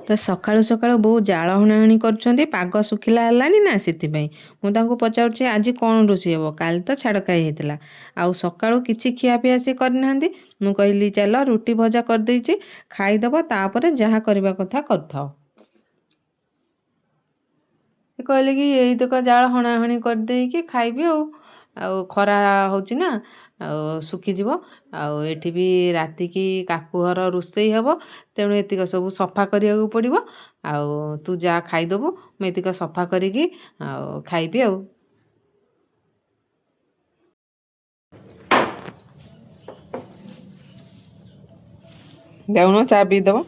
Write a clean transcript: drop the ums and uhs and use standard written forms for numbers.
ତ ସକାଳୁ ସକାଳୁ ବୋଉ ଜାଳ ହଣାହଣି କରୁଛନ୍ତି। ପାଗ ଶୁଖିଲା ହେଲାଣି ନା, ସେଥିପାଇଁ ମୁଁ ତାଙ୍କୁ ପଚାରୁଛି ଆଜି କ'ଣ ରୋଷେଇ ହେବ। କାଲି ତ ଛାଡ଼ଖାଇ ହେଇଥିଲା, ଆଉ ସକାଳୁ କିଛି ଖିଆପିଆ ସେ କରିନାହାନ୍ତି। ମୁଁ କହିଲି ଚାଲ ରୁଟି ଭଜା କରିଦେଇଛି, ଖାଇଦେବ, ତାପରେ ଯାହା କରିବା କଥା କରିଥାଅ। ସେ କହିଲେ କି ଏଇ ତକ ଜାଳ ହଣାହଣି କରିଦେଇକି ଖାଇବି ଆଉ ଖରା ହେଉଛି ନା, ଆଉ ଶୁଖିଯିବ। ଆଉ ଏଠି ବି ରାତିକି କାକୁ ଘର ରୋଷେଇ ହେବ, ତେଣୁ ଏତିକ ସବୁ ସଫା କରିବାକୁ ପଡ଼ିବ। ଆଉ ତୁ ଯା ଖାଇଦେବୁ, ମୁଁ ଏତିକ ସଫା କରିକି ଆଉ ଖାଇବି ଆଉ। ଯାଉନ ଚା ପିଇଦେବ।